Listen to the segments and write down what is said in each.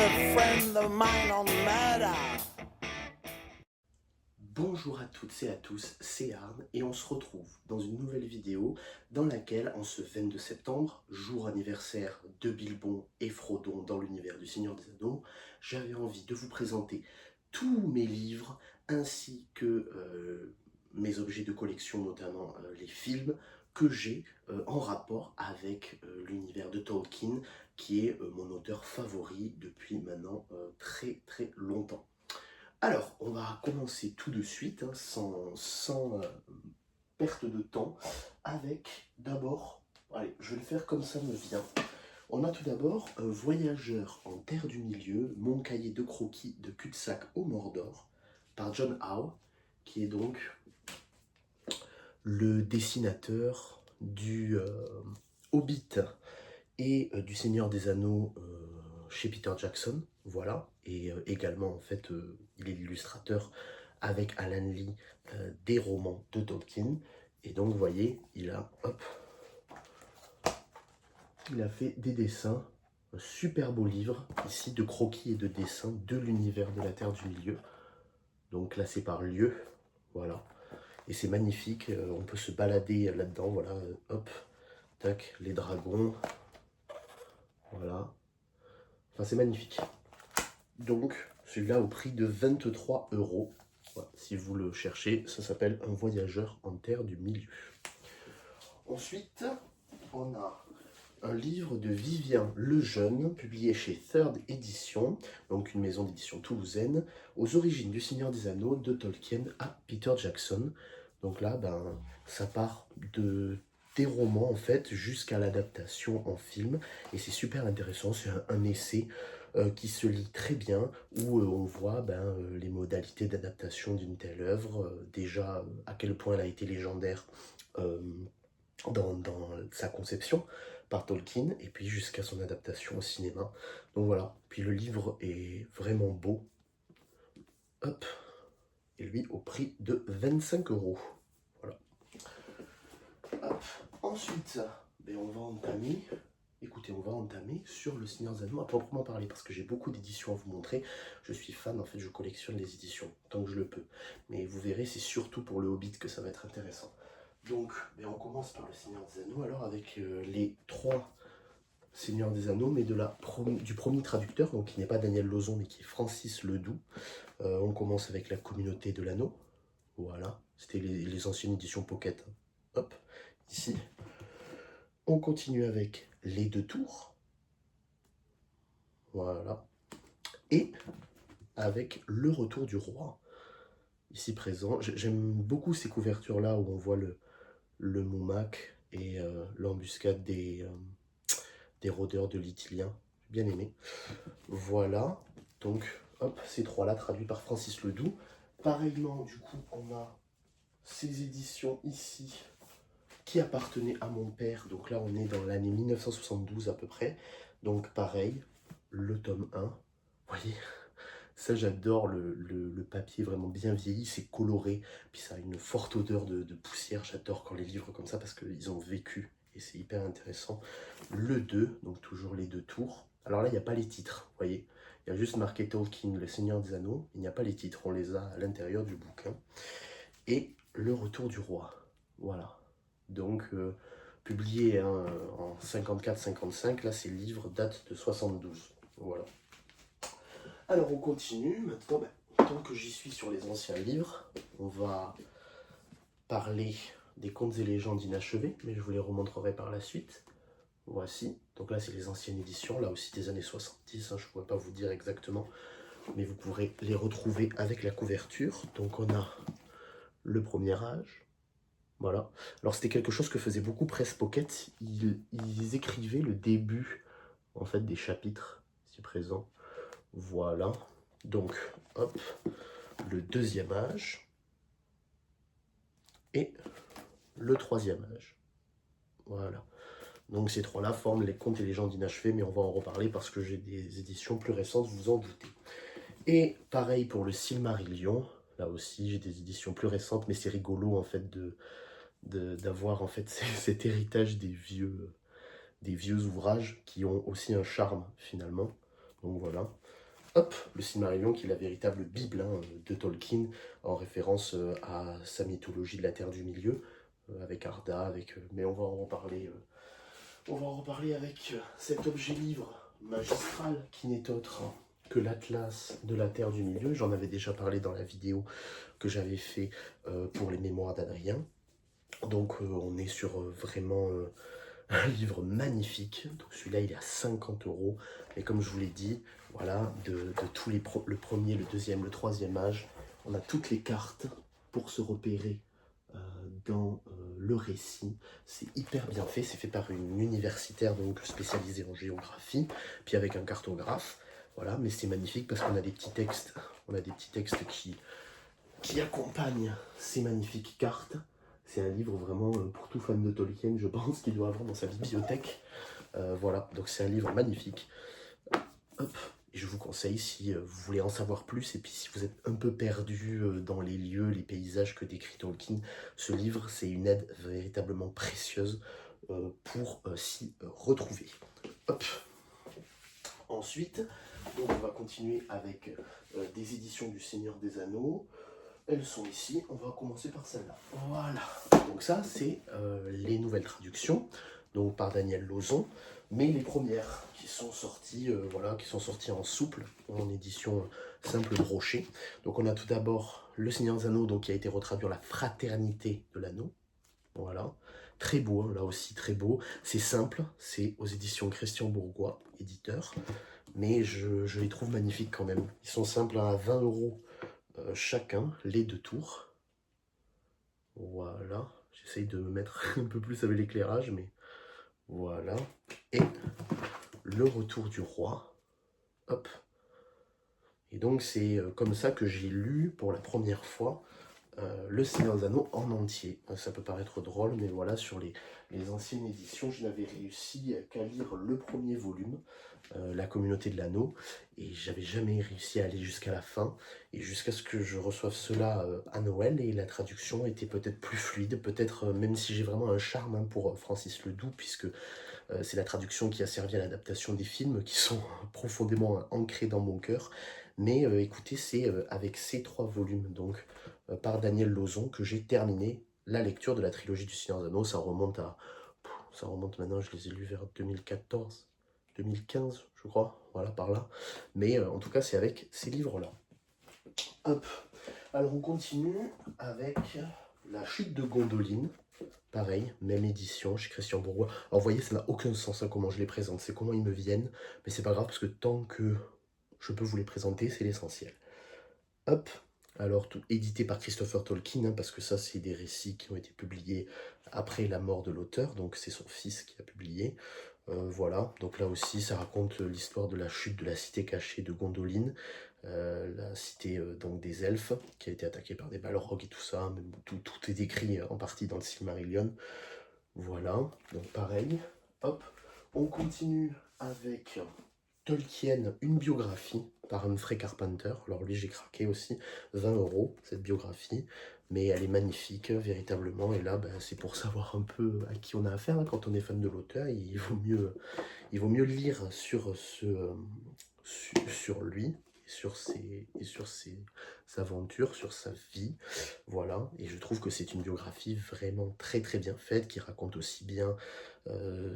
a friend of mine on murder. Bonjour à toutes et à tous, c'est Arne et on se retrouve dans une nouvelle vidéo dans laquelle, en ce 22 septembre, jour anniversaire de Bilbon et Frodon dans l'univers du Seigneur des Anneaux, j'avais envie de vous présenter tous mes livres ainsi que mes objets de collection, notamment les films que j'ai en rapport avec l'univers de Tolkien, qui est mon auteur favori depuis maintenant très longtemps. Alors, on va commencer tout de suite, hein, sans perte de temps, avec d'abord, allez, je vais le faire comme ça me vient. On a tout d'abord Voyageur en Terre du Milieu, mon cahier de croquis de cul-de-sac au Mordor, par John Howe, qui est donc le dessinateur du Hobbit et du Seigneur des Anneaux chez Peter Jackson, voilà, et également en fait il est l'illustrateur avec Alan Lee des romans de Tolkien, et donc vous voyez, il a fait des dessins, un super beau livre ici de croquis et de dessins de l'univers de la Terre du Milieu, donc classé par lieu, voilà, et c'est magnifique, on peut se balader là-dedans, voilà, hop, tac, les dragons, voilà. Enfin, c'est magnifique. Donc, celui-là au prix de 23 €. Voilà, si vous le cherchez, ça s'appelle Un voyageur en terre du milieu. Ensuite, on a un livre de Vivien Lejeune, publié chez Third Edition, donc une maison d'édition toulousaine, aux origines du Seigneur des Anneaux, de Tolkien à Peter Jackson. Donc là, ça part des romans en fait jusqu'à l'adaptation en film, et c'est super intéressant, c'est un essai qui se lit très bien, où on voit les modalités d'adaptation d'une telle œuvre, déjà à quel point elle a été légendaire dans sa conception par Tolkien, et puis jusqu'à son adaptation au cinéma. Donc voilà, puis le livre est vraiment beau, hop, et lui au prix de 25 €. Voilà. Hop. Ensuite, on va entamer... Écoutez, on va entamer sur le Seigneur des Anneaux à proprement parler, parce que j'ai beaucoup d'éditions à vous montrer. Je suis fan, en fait, je collectionne les éditions, tant que je le peux. Mais vous verrez, c'est surtout pour le Hobbit que ça va être intéressant. Donc, on commence par le Seigneur des Anneaux, alors avec les 3 Seigneurs des Anneaux, mais du premier traducteur, donc qui n'est pas Daniel Lauzon, mais qui est Francis Ledoux. On commence avec la Communauté de l'Anneau, voilà, c'était les anciennes éditions Pocket. Hop, ici. On continue avec Les Deux Tours, voilà, et avec Le Retour du Roi, ici présent. J'aime beaucoup ces couvertures-là où on voit le Moumac et l'embuscade des rôdeurs de l'Itilien. J'ai bien aimé. Voilà, donc, hop, ces 3-là traduits par Francis Ledoux. Pareillement, du coup, on a ces éditions ici qui appartenaient à mon père. Donc là, on est dans l'année 1972 à peu près. Donc pareil, le tome 1. Vous voyez, ça j'adore, le papier vraiment bien vieilli, c'est coloré. Puis ça a une forte odeur de poussière. J'adore quand les livres comme ça parce qu'ils ont vécu. Et c'est hyper intéressant. Le 2, donc toujours Les Deux Tours. Alors là, il n'y a pas les titres, vous voyez. Il y a juste marqué Tolkien, le Seigneur des Anneaux. Il n'y a pas les titres, on les a à l'intérieur du bouquin. Et Le Retour du Roi, voilà. Donc, publié en 54-55, là, ces livres datent de 72, voilà. Alors, on continue, maintenant, tant que j'y suis sur les anciens livres, on va parler des contes et légendes inachevés, mais je vous les remontrerai par la suite. Voici, donc là, c'est les anciennes éditions, là aussi des années 70, je ne pourrais pas vous dire exactement, mais vous pourrez les retrouver avec la couverture. Donc, on a Le Premier Âge, voilà. Alors c'était quelque chose que faisait beaucoup Presse Pocket. Ils écrivaient le début en fait des chapitres ici présents. Voilà. Donc hop, le Deuxième Âge et le Troisième Âge. Voilà. Donc ces 3-là forment les contes et légendes inachevées, mais on va en reparler parce que j'ai des éditions plus récentes, vous en doutez. Et pareil pour le Silmarillion. Là aussi j'ai des éditions plus récentes, mais c'est rigolo en fait d'avoir en fait cet héritage des vieux ouvrages qui ont aussi un charme finalement. Donc voilà. Hop, le Silmarillion qui est la véritable Bible hein, de Tolkien, en référence à sa mythologie de la Terre du Milieu, avec Arda, mais on va en reparler. On va en reparler avec cet objet livre magistral qui n'est autre que l'Atlas de la Terre du Milieu. J'en avais déjà parlé dans la vidéo que j'avais fait pour les mémoires d'Adrien. Donc on est sur vraiment un livre magnifique. Donc celui-là il est à 50 €. Mais comme je vous l'ai dit, voilà, de tous le premier, le deuxième, le troisième âge, on a toutes les cartes pour se repérer dans le récit. C'est hyper bien fait, c'est fait par une universitaire donc spécialisée en géographie, puis avec un cartographe. Voilà, mais c'est magnifique parce qu'on a des petits textes, qui accompagnent ces magnifiques cartes. C'est un livre vraiment pour tout fan de Tolkien, je pense qu'il doit avoir dans sa bibliothèque. Voilà, donc c'est un livre magnifique. Hop. Et je vous conseille, si vous voulez en savoir plus, et puis si vous êtes un peu perdu dans les lieux, les paysages que décrit Tolkien, ce livre, c'est une aide véritablement précieuse pour s'y retrouver. Hop. Ensuite, donc on va continuer avec des éditions du Seigneur des Anneaux. Elles sont ici, on va commencer par celle-là. Voilà. Donc ça, c'est les nouvelles traductions, donc par Daniel Lauzon, mais les premières qui sont sorties, qui sont sorties en souple, en édition simple de Rocher. Donc on a tout d'abord Le Seigneur des Anneaux, donc qui a été retraduit en La Fraternité de l'Anneau. Voilà. Très beau, hein, là aussi très beau. C'est simple, c'est aux éditions Christian Bourgois, éditeur, mais je les trouve magnifiques quand même. Ils sont simples à 20 € chacun, les deux tours. Voilà, j'essaye de me mettre un peu plus avec l'éclairage, mais voilà. Et le retour du roi. Hop. Et donc c'est comme ça que j'ai lu pour la première fois Le Seigneur des Anneaux en entier. Ça peut paraître drôle, mais voilà, sur les anciennes éditions, je n'avais réussi qu'à lire le premier volume, La Communauté de l'Anneau, et j'avais jamais réussi à aller jusqu'à la fin, et jusqu'à ce que je reçoive cela à Noël, et la traduction était peut-être plus fluide, peut-être même si j'ai vraiment un charme hein, pour Francis Ledoux, puisque c'est la traduction qui a servi à l'adaptation des films, qui sont profondément ancrés dans mon cœur. Mais écoutez, c'est avec ces 3 volumes, donc par Daniel Lauzon, que j'ai terminé la lecture de la trilogie du Seigneur des Anneaux. Ça remonte maintenant, je les ai lus vers 2014, 2015, je crois, voilà, par là. Mais en tout cas, c'est avec ces livres-là. Hop. Alors, on continue avec La Chute de Gondoline. Pareil, même édition chez Christian Bourgois. Alors, vous voyez, ça n'a aucun sens hein, comment je les présente. C'est comment ils me viennent. Mais c'est pas grave, parce que tant que je peux vous les présenter, c'est l'essentiel. Hop. Alors, tout édité par Christopher Tolkien, hein, parce que ça, c'est des récits qui ont été publiés après la mort de l'auteur, donc c'est son fils qui a publié. Voilà, donc là aussi, ça raconte l'histoire de la chute de la cité cachée de Gondolin, la cité donc des elfes, qui a été attaquée par des Balrogs et tout ça, mais tout est décrit en partie dans le Silmarillion. Voilà, donc pareil, hop, on continue avec Tolkien, une biographie par Humphrey Carpenter. Alors lui j'ai craqué aussi, 20 € cette biographie, mais elle est magnifique véritablement, et là c'est pour savoir un peu à qui on a affaire hein, quand on est fan de l'auteur, il vaut mieux lire sur lui, sur ses aventures, sur sa vie, voilà, et je trouve que c'est une biographie vraiment très très bien faite, qui raconte aussi bien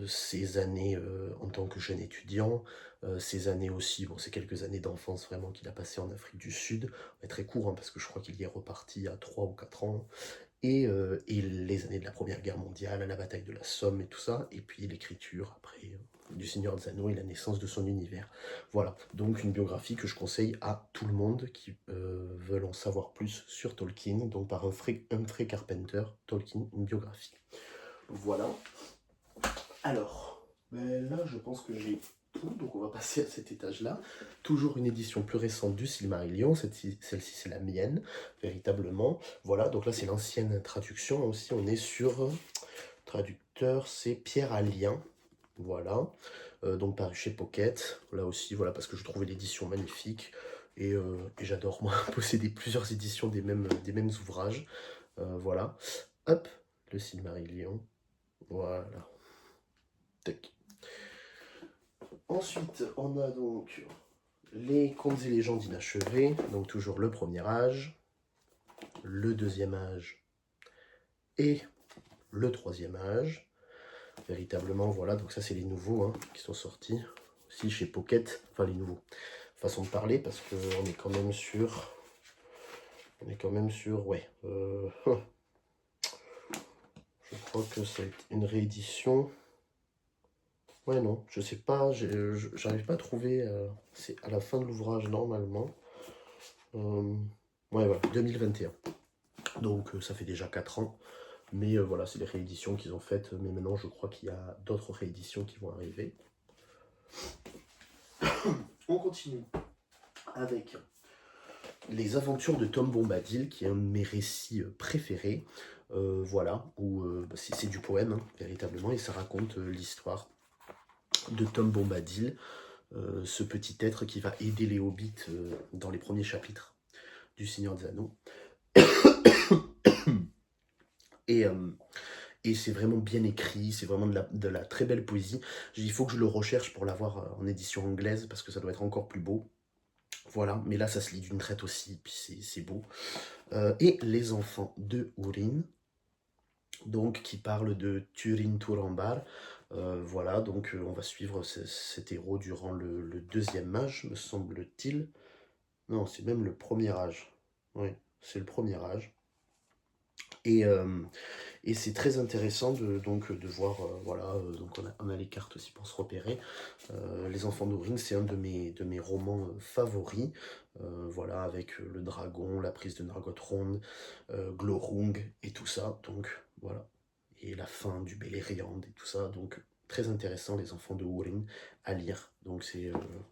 ses années en tant que jeune étudiant, ses années aussi, bon c'est quelques années d'enfance vraiment qu'il a passé en Afrique du Sud, mais très court hein, parce que je crois qu'il y est reparti à 3 ou 4 ans, et les années de la Première Guerre mondiale, la bataille de la Somme et tout ça, et puis l'écriture après du Seigneur des Anneaux et la naissance de son univers. Voilà, donc une biographie que je conseille à tout le monde qui veulent en savoir plus sur Tolkien, donc par Humphrey Carpenter, Tolkien, une biographie. Voilà. Alors, là je pense que j'ai tout, donc on va passer à cet étage-là. Toujours une édition plus récente du Silmarillion, celle-ci c'est la mienne, véritablement. Voilà, donc là c'est l'ancienne traduction, aussi on est sur, traducteur c'est Pierre Allien, voilà, donc paru chez Pocket, là aussi, voilà, parce que je trouvais l'édition magnifique, et j'adore moi posséder plusieurs éditions des mêmes ouvrages, voilà, hop, le Silmarillion, voilà. Tac. Ensuite, on a donc les contes et légendes inachevés, donc toujours le premier âge, le deuxième âge et le troisième âge. Véritablement, voilà, donc ça c'est les nouveaux qui sont sortis aussi chez Pocket, enfin les nouveaux. Façon de parler parce qu'on est quand même sur... ouais. Je crois que c'est une réédition. Ouais, non, je sais pas, j'arrive pas à trouver. C'est à la fin de l'ouvrage normalement. Ouais, voilà, 2021. Donc ça fait déjà 4 ans. Mais voilà, c'est les rééditions qu'ils ont faites. Mais maintenant, je crois qu'il y a d'autres rééditions qui vont arriver. On continue avec Les Aventures de Tom Bombadil, qui est un de mes récits préférés. Voilà, où c'est du poème, véritablement, et ça raconte l'histoire de Tom Bombadil, ce petit être qui va aider les hobbits dans les premiers chapitres du Seigneur des Anneaux. Et, euh, et c'est vraiment bien écrit, c'est vraiment de la très belle poésie. Il faut que je le recherche pour l'avoir en édition anglaise, parce que ça doit être encore plus beau. Voilà, mais là ça se lit d'une traite aussi, puis c'est beau. Et Les Enfants de Húrin, donc qui parle de Turin Turambar. Voilà, donc on va suivre cet héros durant le deuxième âge, me semble-t-il. Non, c'est même le premier âge. Oui, c'est le premier âge. Et, et c'est très intéressant donc, de voir, voilà, donc on a les cartes aussi pour se repérer. Les Enfants d'Húrin, c'est un de mes romans favoris. Voilà, avec le dragon, la prise de Nargothrond, Glorung et tout ça. Donc voilà. Et la fin du Beleriand et tout ça. Donc très intéressant, Les Enfants de Húrin à lire. Donc c'est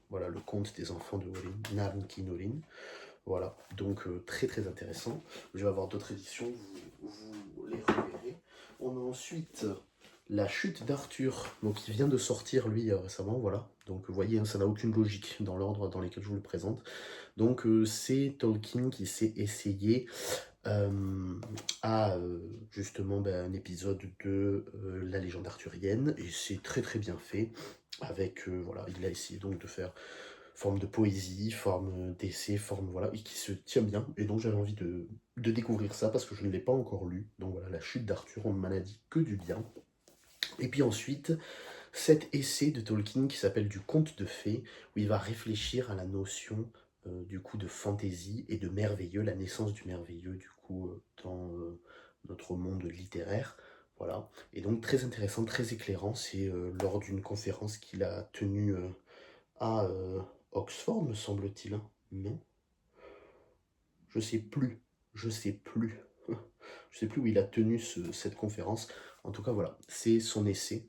voilà, le conte des enfants de Húrin, Narn kin Húrin. Voilà, donc très très intéressant. Je vais avoir d'autres éditions, vous les reverrez. On a ensuite La Chute d'Arthur, donc qui vient de sortir lui récemment, voilà. Donc vous voyez, ça n'a aucune logique dans l'ordre dans lequel je vous le présente. Donc c'est Tolkien qui s'est essayé à justement un épisode de la légende arthurienne, et c'est très très bien fait. Avec, voilà, il a essayé donc de faire forme de poésie, forme d'essai, forme, voilà, et qui se tient bien. Et donc j'avais envie de découvrir ça parce que je ne l'ai pas encore lu. Donc voilà, La Chute d'Arthur, on ne m'en a dit que du bien. Et puis ensuite, cet essai de Tolkien qui s'appelle Du conte de fées, où il va réfléchir à la notion du coup de fantaisie et de merveilleux, la naissance du merveilleux du coup dans notre monde littéraire. Voilà. Et donc très intéressant, très éclairant. C'est lors d'une conférence qu'il a tenue à Oxford, me semble-t-il. Non, je sais plus. Je sais plus. Je sais plus où il a tenu cette conférence. En tout cas, voilà, c'est son essai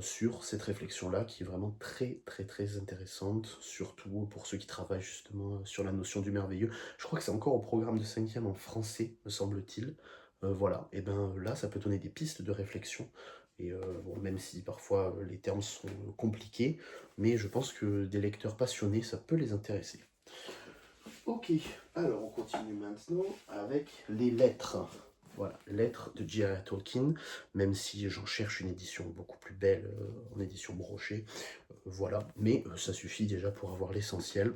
sur cette réflexion-là qui est vraiment très très très intéressante, surtout pour ceux qui travaillent justement sur la notion du merveilleux. Je crois que c'est encore au programme de 5e en français, me semble-t-il. Voilà, et bien là, ça peut donner des pistes de réflexion. Et bon, même si parfois les termes sont compliqués, mais je pense que des lecteurs passionnés, ça peut les intéresser. Ok, alors on continue maintenant avec les lettres. Voilà, lettres de J.R.R. Tolkien, même si j'en cherche une édition beaucoup plus belle, en édition brochée, voilà, mais ça suffit déjà pour avoir l'essentiel.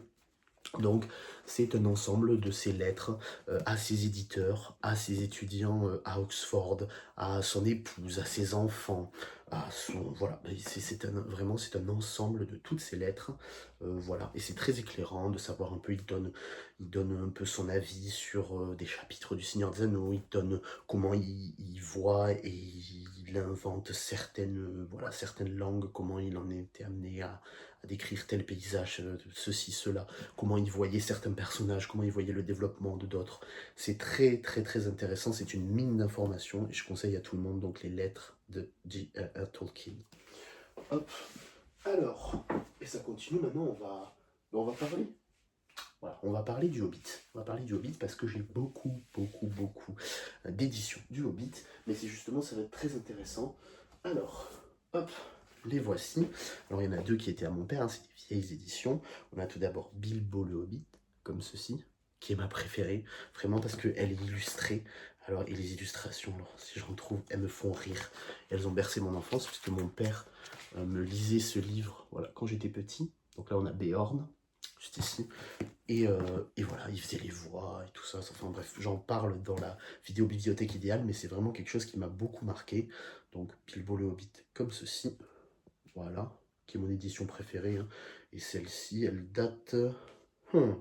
Donc, c'est un ensemble de ces lettres à ses éditeurs, à ses étudiants à Oxford, à son épouse, à ses enfants, à son... Voilà, vraiment, c'est un ensemble de toutes ces lettres. Voilà, et c'est très éclairant de savoir un peu, il donne un peu son avis sur des chapitres du Seigneur des Anneaux, il donne comment il voit et il invente voilà, certaines langues, comment il en était amené à décrire tel paysage, ceci, cela, comment il voyait certains personnages, comment il voyait le développement de d'autres. C'est très très très intéressant, c'est une mine d'informations et je conseille à tout le monde donc les lettres de J.R.R. Tolkien. Hop, alors, et ça continue maintenant, on va parler. Voilà, on va parler du Hobbit. On va parler du Hobbit parce que j'ai beaucoup d'éditions du Hobbit, mais c'est justement, ça va être très intéressant. Alors, hop, les voici. Alors il y en a deux qui étaient à mon père, hein, c'est des vieilles éditions. On a tout d'abord Bilbo le Hobbit, comme ceci, qui est ma préférée, vraiment parce qu'elle est illustrée. Alors, et les illustrations, alors, si j'en trouve, elles me font rire. Elles ont bercé mon enfance, puisque mon père me lisait ce livre voilà, quand j'étais petit. Donc là, on a Béorn, juste ici. Et voilà, il faisait les voix et tout ça. Enfin bref, j'en parle dans la vidéo bibliothèque idéale, mais c'est vraiment quelque chose qui m'a beaucoup marqué. Donc Bilbo le Hobbit comme ceci, voilà, qui est mon édition préférée, hein. Et celle-ci, hmm,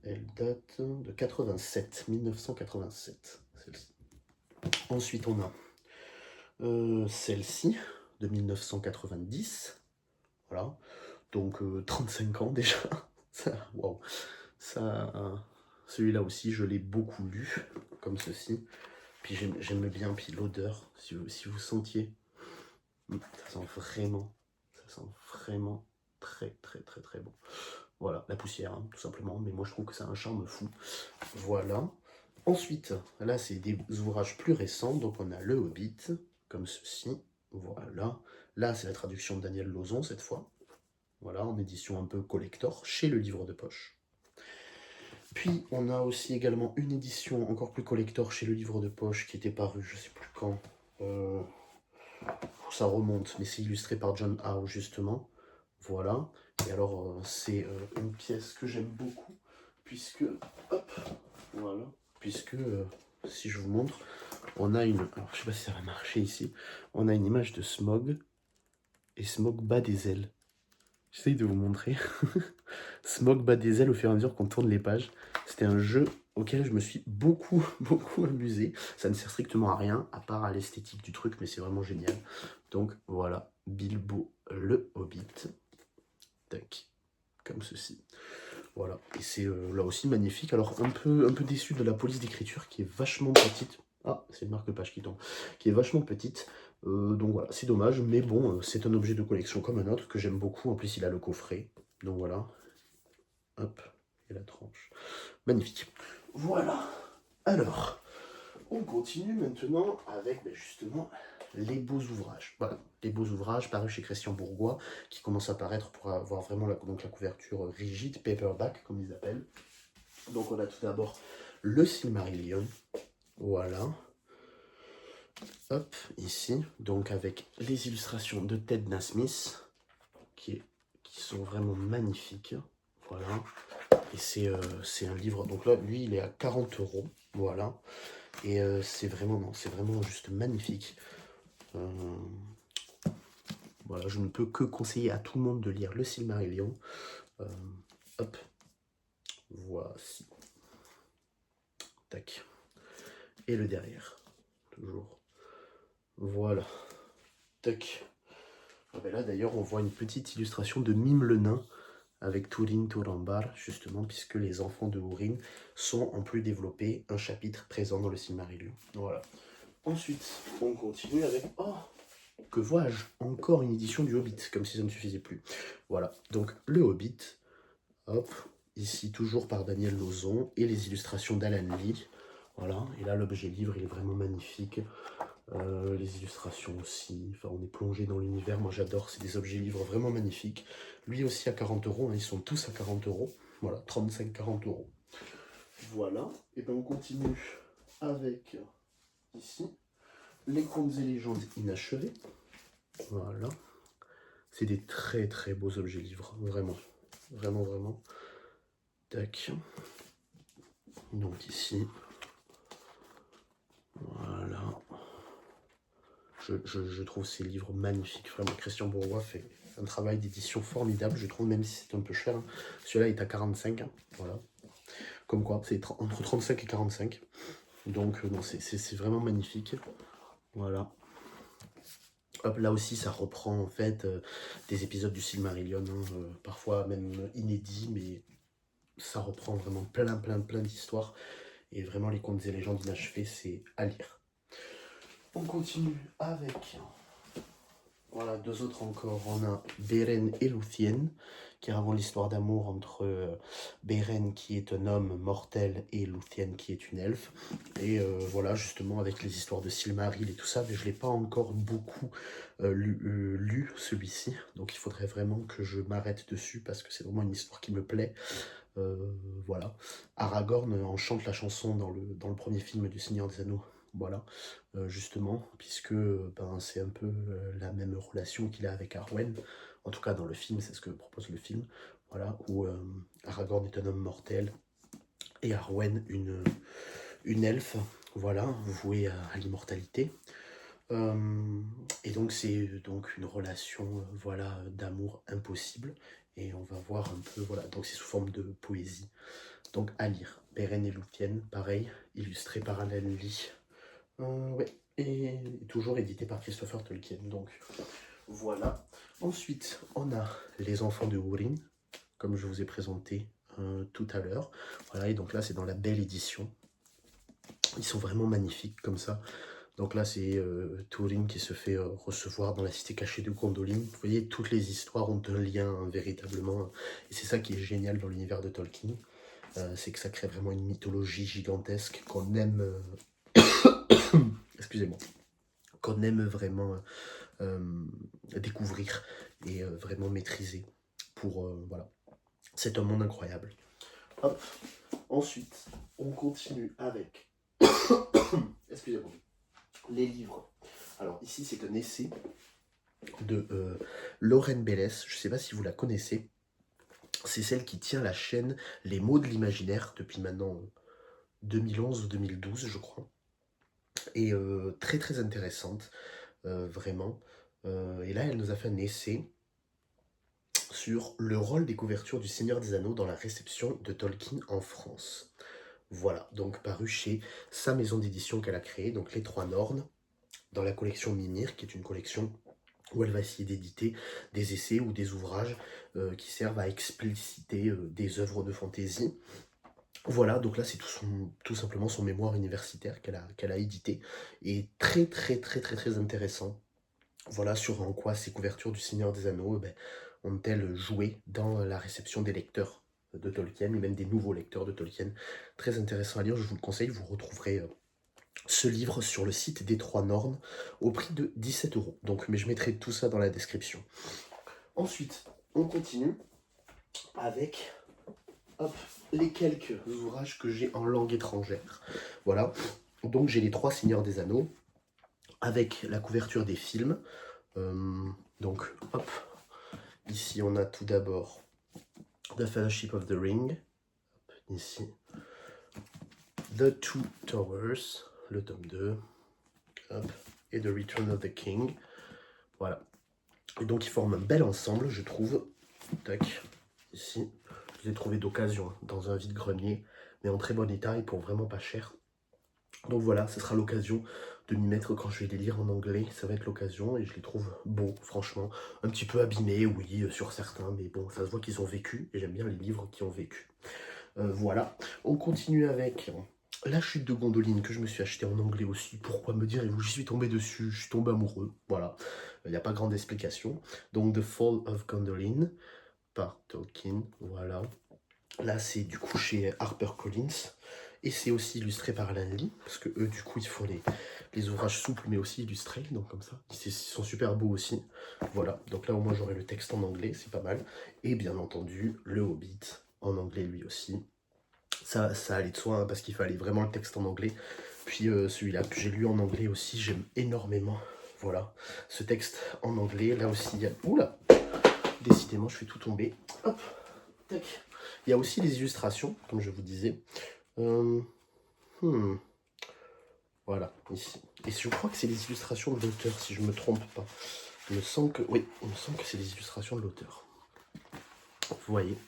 elle date de 87, 1987, celle-ci. Ensuite, on a celle-ci, de 1990, voilà, donc 35 ans déjà. Ça, waouh, ça, celui-là aussi, je l'ai beaucoup lu, comme ceci. Puis j'aime bien, puis l'odeur, si vous sentiez, ça sent vraiment très très très très bon. Voilà, la poussière, hein, tout simplement, mais moi je trouve que c'est un charme fou. Voilà. Ensuite, là c'est des ouvrages plus récents, donc on a Le Hobbit, comme ceci, voilà. Là c'est la traduction de Daniel Lauzon cette fois, voilà, en édition un peu collector, chez Le Livre de Poche. Puis on a aussi également une édition encore plus collector chez Le Livre de Poche qui était parue, je sais plus quand, ça remonte, mais c'est illustré par John Howe justement, voilà. Et alors c'est une pièce que j'aime beaucoup, puisque, hop, voilà, puisque, si je vous montre, on a une, alors je sais pas si ça va marcher ici, on a une image de Smaug, et Smaug bat des ailes. J'essaye de vous montrer. Smaug bat des ailes au fur et à mesure qu'on tourne les pages. C'était un jeu auquel je me suis beaucoup, beaucoup amusé. Ça ne sert strictement à rien, à part à l'esthétique du truc, mais c'est vraiment génial. Donc voilà, Bilbo le Hobbit. Tac, comme ceci. Voilà, et c'est là aussi magnifique. Alors un peu déçu de la police d'écriture qui est vachement petite. Ah, c'est le marque-page qui tombe. Qui est vachement petite. Donc voilà, c'est dommage, mais bon, c'est un objet de collection comme un autre que j'aime beaucoup. En plus, il a le coffret. Donc voilà. Hop, et la tranche. Magnifique. Voilà. Alors, on continue maintenant avec justement les beaux ouvrages. Voilà, les beaux ouvrages parus chez Christian Bourgois, qui commencent à paraître pour avoir vraiment la couverture rigide, paperback comme ils appellent. Donc on a tout d'abord le Silmarillion, voilà. Hop, ici, donc avec les illustrations de Ted Nasmith, qui sont vraiment magnifiques, voilà. Et c'est un livre, donc là, lui, il est à 40 €, voilà. Et c'est vraiment juste magnifique. Voilà, je ne peux que conseiller à tout le monde de lire le Silmarillion. Hop, voici. Tac. Et le derrière, toujours. Voilà. Tac. Ah ben là, d'ailleurs, on voit une petite illustration de Mime le Nain avec Turin Turambar, justement, puisque les enfants de Húrin sont en plus développés un chapitre présent dans le Silmarillion. Voilà. Ensuite, on continue avec... Oh, que vois-je? Encore une édition du Hobbit, comme si ça ne suffisait plus. Voilà, donc le Hobbit, hop, ici toujours par Daniel Lauzon, et les illustrations d'Alan Lee. Voilà, et là l'objet livre, il est vraiment magnifique. Les illustrations aussi, enfin on est plongé dans l'univers, moi j'adore, c'est des objets livres vraiment magnifiques. Lui aussi à 40 €, hein, ils sont tous à 40 €, voilà, 35-40 €. Voilà, et bien on continue avec, ici, les contes et légendes inachevés. Voilà. C'est des très très beaux objets livres, vraiment. Vraiment, vraiment. Tac. Donc ici. Voilà. Je trouve ces livres magnifiques. Vraiment, Christian Bourgois fait un travail d'édition formidable, je trouve, même si c'est un peu cher, hein. Celui-là est à 45, hein. Voilà. Comme quoi, c'est entre 35 et 45. Donc, non, c'est vraiment magnifique. Voilà. Hop, là aussi, ça reprend en fait des épisodes du Silmarillion, hein, parfois même inédits, mais ça reprend vraiment plein d'histoires. Et vraiment, les contes et légendes inachevées, c'est à lire. On continue avec, voilà, deux autres encore. On a Beren et Lúthien, qui raconte l'histoire d'amour entre Beren, qui est un homme mortel, et Lúthien, qui est une elfe. Et voilà, justement, avec les histoires de Silmaril et tout ça, mais je ne l'ai pas encore beaucoup lu celui-ci. Donc il faudrait vraiment que je m'arrête dessus, parce que c'est vraiment une histoire qui me plaît. Voilà. Aragorn en chante la chanson dans le premier film du Seigneur des Anneaux. voilà, justement, puisque ben, c'est un peu la même relation qu'il a avec Arwen, en tout cas dans le film, c'est ce que propose le film, voilà, où Aragorn est un homme mortel, et Arwen une elfe, voilà, vouée à l'immortalité. Et donc c'est donc une relation voilà d'amour impossible et on va voir un peu voilà donc c'est sous forme de poésie donc à lire Beren et Lúthien pareil illustré par Alan Lee ouais et toujours édité par Christopher Tolkien donc voilà ensuite on a Les Enfants de Húrin comme je vous ai présenté tout à l'heure voilà et donc là c'est dans la belle édition ils sont vraiment magnifiques comme ça. Donc là, c'est Túrin qui se fait recevoir dans la cité cachée de Gondolin. Vous voyez, toutes les histoires ont un lien véritablement. Et c'est ça qui est génial dans l'univers de Tolkien. C'est que ça crée vraiment une mythologie gigantesque qu'on aime... excusez-moi. Qu'on aime vraiment découvrir et vraiment maîtriser. Pour, voilà. C'est un monde incroyable. Hop. Ensuite, on continue avec... excusez-moi. Les livres. Alors ici c'est un essai de Lauren Belles, je ne sais pas si vous la connaissez, c'est celle qui tient la chaîne Les mots de l'imaginaire depuis maintenant 2011 ou 2012 je crois, et très très intéressante, vraiment, et là elle nous a fait un essai sur le rôle des couvertures du Seigneur des Anneaux dans la réception de Tolkien en France. Voilà, donc paru chez sa maison d'édition qu'elle a créée, donc Les Trois Nornes, dans la collection Mimir, qui est une collection où elle va essayer d'éditer des essais ou des ouvrages qui servent à expliciter des œuvres de fantaisie. Voilà, donc là c'est tout simplement son mémoire universitaire qu'elle a édité, et très très très très très intéressant. Voilà sur en quoi ces couvertures du Seigneur des Anneaux ont-elles joué dans la réception des lecteurs de Tolkien, et même des nouveaux lecteurs de Tolkien. Très intéressant à lire, je vous le conseille, vous retrouverez ce livre sur le site des Trois Nornes au prix de 17 €. Donc, mais je mettrai tout ça dans la description. Ensuite, on continue avec hop, les quelques ouvrages que j'ai en langue étrangère. Voilà. Donc j'ai les Trois Seigneurs des Anneaux avec la couverture des films. Donc hop, ici on a tout d'abord The Fellowship of the Ring. Hop, ici. The Two Towers, le tome 2. Hop, et The Return of the King. Voilà. Et donc ils forment un bel ensemble, je trouve. Tac, ici. Je les ai trouvés d'occasion dans un vide-grenier, mais en très bon état et pour vraiment pas cher. Donc voilà, ce sera l'occasion de m'y mettre quand je vais les lire en anglais. Ça va être l'occasion et je les trouve beaux, franchement. Un petit peu abîmés, oui, sur certains, mais bon, ça se voit qu'ils ont vécu et j'aime bien les livres qui ont vécu. Voilà, on continue avec La Chute de Gondolin que je me suis acheté en anglais aussi. Pourquoi me direz-vous? J'y suis tombé dessus, je suis tombé amoureux. Voilà, il n'y a pas grande explication. Donc The Fall of Gondolin par Tolkien, voilà. Là c'est du coup chez HarperCollins et c'est aussi illustré par Alan Lee, parce que eux du coup ils font les ouvrages souples mais aussi illustrés, donc comme ça. Ils sont super beaux aussi. Voilà, donc là au moins j'aurai le texte en anglais, c'est pas mal. Et bien entendu le Hobbit en anglais lui aussi. Ça allait de soi, hein, parce qu'il fallait vraiment le texte en anglais. Puis celui-là que j'ai lu en anglais aussi, j'aime énormément. Voilà, ce texte en anglais, là aussi, il y a... Oula! Décidément, je fais tout tomber. Hop, tac. Il y a aussi les illustrations, comme je vous disais. Voilà, ici. Et je crois que c'est les illustrations de l'auteur, si je ne me trompe pas. Il me semble que... Oui, il me semble que c'est les illustrations de l'auteur. Vous voyez.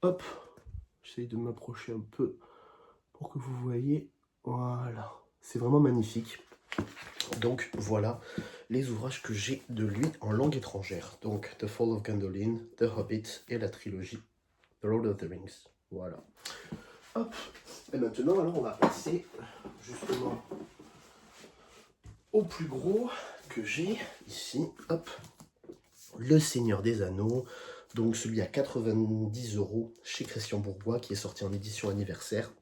Hop, j'essaye de m'approcher un peu pour que vous voyez. Voilà, c'est vraiment magnifique. Donc voilà les ouvrages que j'ai de lui en langue étrangère. Donc The Fall of Gondolin, The Hobbit et la trilogie The Lord of the Rings. Voilà. Hop. Et maintenant, alors on va passer justement au plus gros que j'ai ici. Hop. Le Seigneur des Anneaux. Donc celui à 90 € chez Christian Bourgois qui est sorti en édition anniversaire.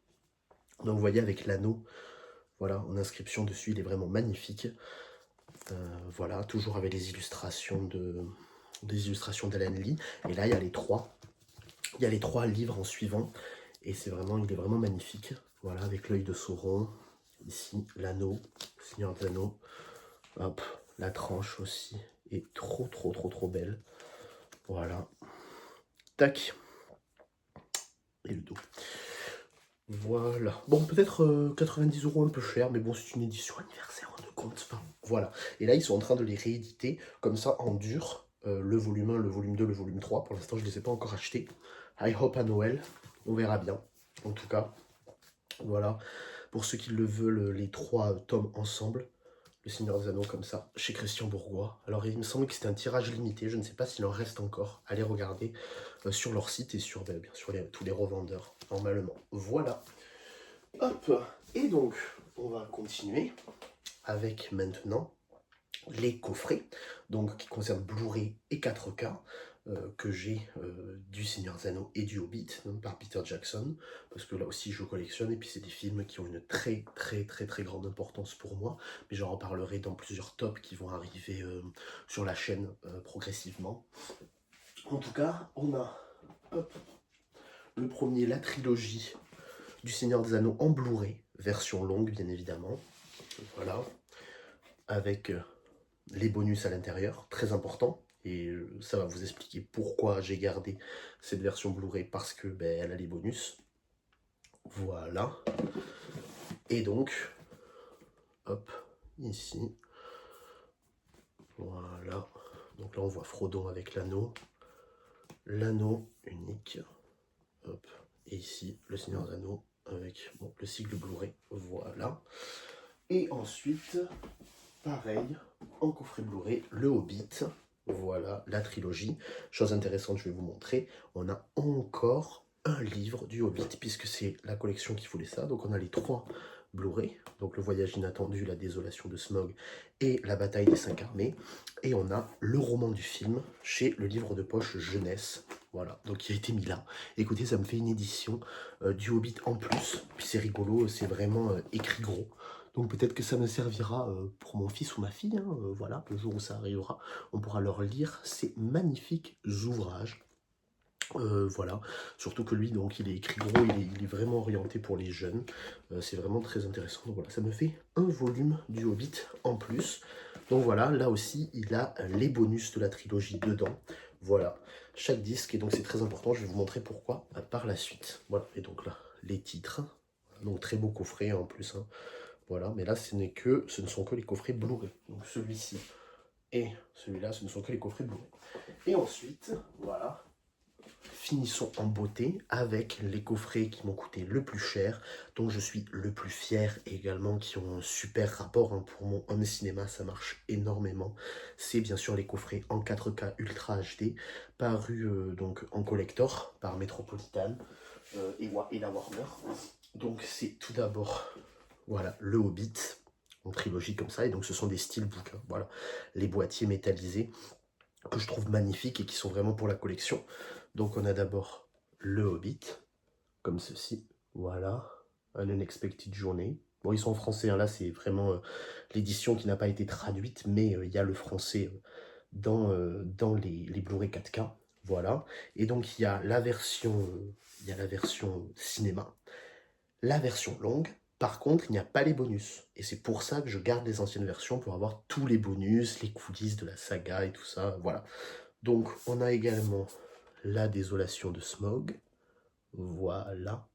Donc vous voyez avec l'anneau. Voilà, en inscription dessus, il est vraiment magnifique. Voilà, toujours avec les illustrations d'Alan Lee. Et là, il y a les trois. Il y a les trois livres en suivant. Et il est vraiment magnifique. Voilà, avec l'œil de Sauron, ici, l'anneau, Seigneur des Anneaux. Hop, la tranche aussi est trop belle. Voilà. Tac. Et le dos. Voilà. Bon, peut-être 90 € un peu cher, mais bon, c'est une édition anniversaire, on ne compte pas. Voilà. Et là, ils sont en train de les rééditer, comme ça, en dur. Le volume 1, le volume 2, le volume 3. Pour l'instant, je ne les ai pas encore achetés. I hope à Noël. On verra bien. En tout cas, voilà. Pour ceux qui le veulent, les 3 tomes ensemble. Le Seigneur des Anneaux comme ça, chez Christian Bourgois. Alors il me semble que c'était un tirage limité, je ne sais pas s'il en reste encore. Allez regarder sur leur site et sur bien sûr tous les revendeurs, normalement. Voilà. Hop. Et donc, on va continuer avec maintenant les coffrets, donc qui concernent Blu-ray et 4K, que j'ai du Seigneur des Anneaux et du Hobbit, donc par Peter Jackson, parce que là aussi je collectionne, et puis c'est des films qui ont une très grande importance pour moi, mais j'en reparlerai dans plusieurs tops qui vont arriver sur la chaîne progressivement. En tout cas, on a hop, le premier, la trilogie du Seigneur des Anneaux en Blu-ray, version longue bien évidemment, voilà, avec les bonus à l'intérieur, très important. Et ça va vous expliquer pourquoi j'ai gardé cette version Blu-ray, parce que elle a les bonus. Voilà. Et donc, hop, ici. Voilà. Donc là, on voit Frodon avec l'anneau. L'anneau unique. Hop. Et ici, le Seigneur des Anneaux avec le cycle Blu-ray. Voilà. Et ensuite, pareil, en coffret Blu-ray, le Hobbit. Voilà, la trilogie. Chose intéressante, je vais vous montrer. On a encore un livre du Hobbit, puisque c'est la collection qui voulait ça. Donc on a les 3 Blu-ray, donc le voyage inattendu, la désolation de Smaug et la bataille des 5 armées. Et on a le roman du film chez le livre de poche jeunesse. Voilà, donc qui a été mis là. Écoutez, ça me fait une édition du Hobbit en plus. Puis c'est rigolo, c'est vraiment écrit gros. Donc peut-être que ça me servira pour mon fils ou ma fille, hein, voilà, le jour où ça arrivera, on pourra leur lire ces magnifiques ouvrages. Voilà, surtout que lui, donc, il est écrit gros, il est vraiment orienté pour les jeunes. C'est vraiment très intéressant. Donc voilà, ça me fait un volume du Hobbit en plus. Donc voilà, là aussi, il a les bonus de la trilogie dedans. Voilà, chaque disque, et donc c'est très important, je vais vous montrer pourquoi par la suite. Voilà, et donc là, les titres. Donc très beau coffret en plus, hein. Voilà, mais là, ce ne sont que les coffrets Blu-ray. Donc celui-ci et celui-là, ce ne sont que les coffrets Blu-ray. Et ensuite, voilà, finissons en beauté avec les coffrets qui m'ont coûté le plus cher, dont je suis le plus fier, et également qui ont un super rapport, hein, pour mon home cinéma, ça marche énormément. C'est bien sûr les coffrets en 4K Ultra HD, parus donc en collector par Metropolitan et la Warner. Donc c'est tout d'abord, voilà, le Hobbit, en trilogie comme ça, et donc ce sont des steelbooks, hein, voilà, les boîtiers métallisés que je trouve magnifiques et qui sont vraiment pour la collection. Donc on a d'abord le Hobbit, comme ceci, voilà, An Unexpected Journey. Bon, ils sont en français, hein, là c'est vraiment l'édition qui n'a pas été traduite, mais il y a le français dans les Blu-ray 4K, voilà. Et donc il y a la version cinéma, la version longue. Par contre, il n'y a pas les bonus. Et c'est pour ça que je garde les anciennes versions, pour avoir tous les bonus, les coulisses de la saga et tout ça. Voilà. Donc, on a également la désolation de Smaug. Voilà.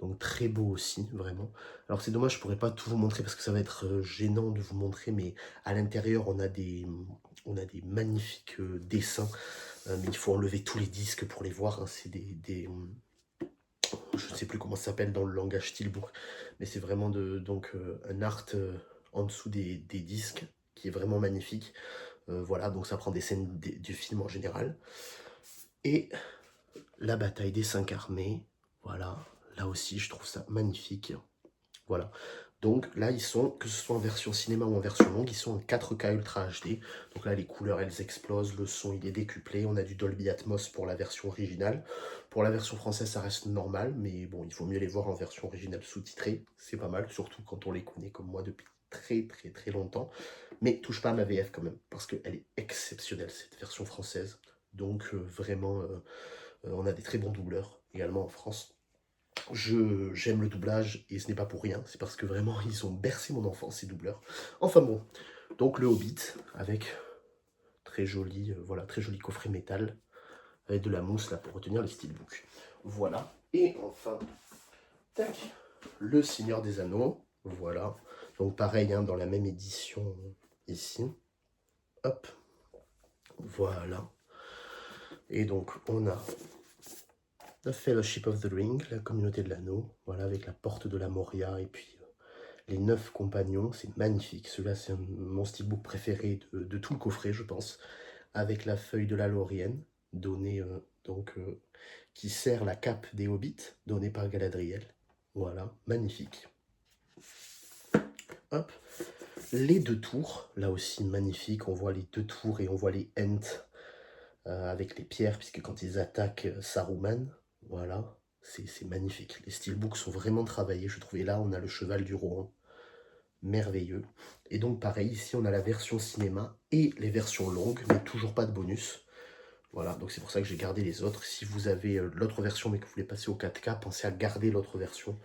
Donc, très beau aussi, vraiment. Alors, c'est dommage, je ne pourrais pas tout vous montrer parce que ça va être gênant de vous montrer. Mais à l'intérieur, on a des magnifiques dessins. Mais il faut enlever tous les disques pour les voir, hein. C'est je ne sais plus comment ça s'appelle dans le langage steelbook, mais c'est vraiment un art en dessous des disques qui est vraiment magnifique. Voilà, donc ça prend des scènes du film en général. Et la bataille des 5 armées, voilà, là aussi je trouve ça magnifique. Voilà. Donc là, ils sont, que ce soit en version cinéma ou en version longue, ils sont en 4K Ultra HD. Donc là, les couleurs, elles explosent, le son, il est décuplé. On a du Dolby Atmos pour la version originale. Pour la version française, ça reste normal, mais bon, il faut mieux les voir en version originale sous-titrée. C'est pas mal, surtout quand on les connaît comme moi depuis très longtemps. Mais touche pas à ma VF quand même, parce qu'elle est exceptionnelle, cette version française. Donc vraiment, on a des très bons doubleurs, également en France. J'aime le doublage et ce n'est pas pour rien, c'est parce que vraiment ils ont bercé mon enfance, ces doubleurs. Enfin bon, donc le Hobbit avec très joli, voilà, très joli coffret métal avec de la mousse là pour retenir les steelbooks. Voilà. Et enfin, tac, le Seigneur des Anneaux, voilà. Donc pareil, hein, dans la même édition ici. Hop, voilà. Et donc on a The Fellowship of the Ring, la communauté de l'anneau, voilà, avec la porte de la Moria et puis les 9 compagnons, c'est magnifique. Celui-là, c'est mon steelbook préféré de tout le coffret, je pense, avec la feuille de la Laurienne, donnée, qui sert la cape des hobbits, donnée par Galadriel. Voilà, magnifique. Hop, les 2 tours, là aussi magnifique, on voit les 2 tours et on voit les Ents avec les pierres, puisque quand ils attaquent Saruman, voilà, c'est magnifique. Les steelbooks sont vraiment travaillés, je trouve. Et là, on a le cheval du Rohan, merveilleux. Et donc pareil, ici on a la version cinéma et les versions longues, mais toujours pas de bonus. Voilà, donc c'est pour ça que j'ai gardé les autres. Si vous avez l'autre version mais que vous voulez passer au 4K, pensez à garder l'autre version.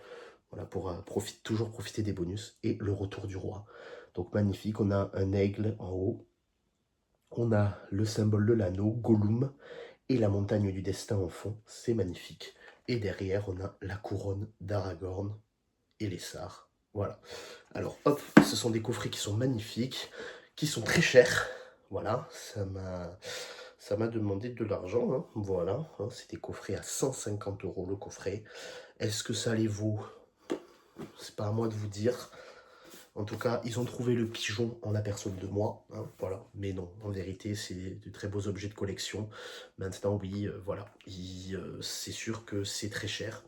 Voilà, pour toujours profiter des bonus. Et le retour du roi. Donc magnifique, on a un aigle en haut. On a le symbole de l'anneau, Gollum, et la montagne du destin en fond. C'est magnifique. Et derrière, on a la couronne d'Aragorn et les Sars. Voilà. Alors hop, ce sont des coffrets qui sont magnifiques, qui sont très chers. Voilà, ça m'a demandé de l'argent. Hein. Voilà, hein, c'est des coffrets à 150 € le coffret. Est-ce que ça les vaut? C'est pas à moi de vous dire. En tout cas, ils ont trouvé le pigeon en la personne de moi. Hein, voilà. Mais non, en vérité, c'est de très beaux objets de collection. Maintenant, oui, voilà. C'est sûr que c'est très cher.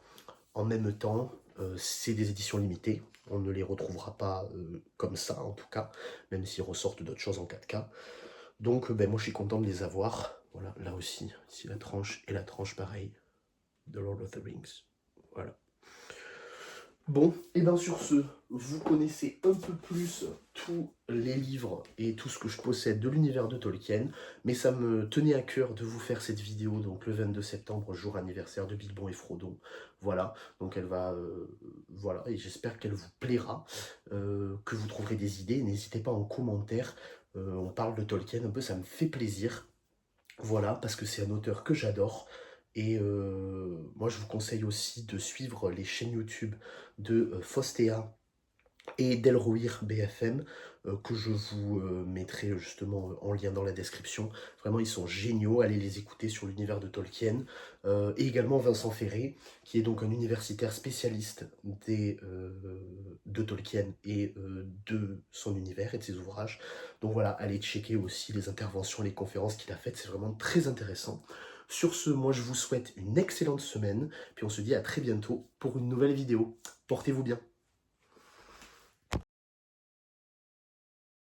En même temps, c'est des éditions limitées. On ne les retrouvera pas comme ça, en tout cas, même s'ils ressortent d'autres choses en 4K. Donc, ben, moi, je suis content de les avoir. Voilà, là aussi, ici la tranche et la tranche pareil de Lord of the Rings. Voilà. Bon, et bien sur ce, vous connaissez un peu plus tous les livres et tout ce que je possède de l'univers de Tolkien, mais ça me tenait à cœur de vous faire cette vidéo, donc le 22 septembre, jour anniversaire de Bilbon et Frodon. Voilà, donc elle va, voilà, et j'espère qu'elle vous plaira, que vous trouverez des idées. N'hésitez pas en commentaire, on parle de Tolkien un peu, ça me fait plaisir. Voilà, parce que c'est un auteur que j'adore. Et moi, je vous conseille aussi de suivre les chaînes YouTube de Fostea et d'Elrohir BFM, que je vous mettrai justement en lien dans la description. Vraiment, ils sont géniaux, allez les écouter sur l'univers de Tolkien. Et également Vincent Ferré, qui est donc un universitaire spécialiste de Tolkien et de son univers et de ses ouvrages. Donc voilà, allez checker aussi les interventions, les conférences qu'il a faites, c'est vraiment très intéressant. Sur ce, moi je vous souhaite une excellente semaine, puis on se dit à très bientôt pour une nouvelle vidéo. Portez-vous bien.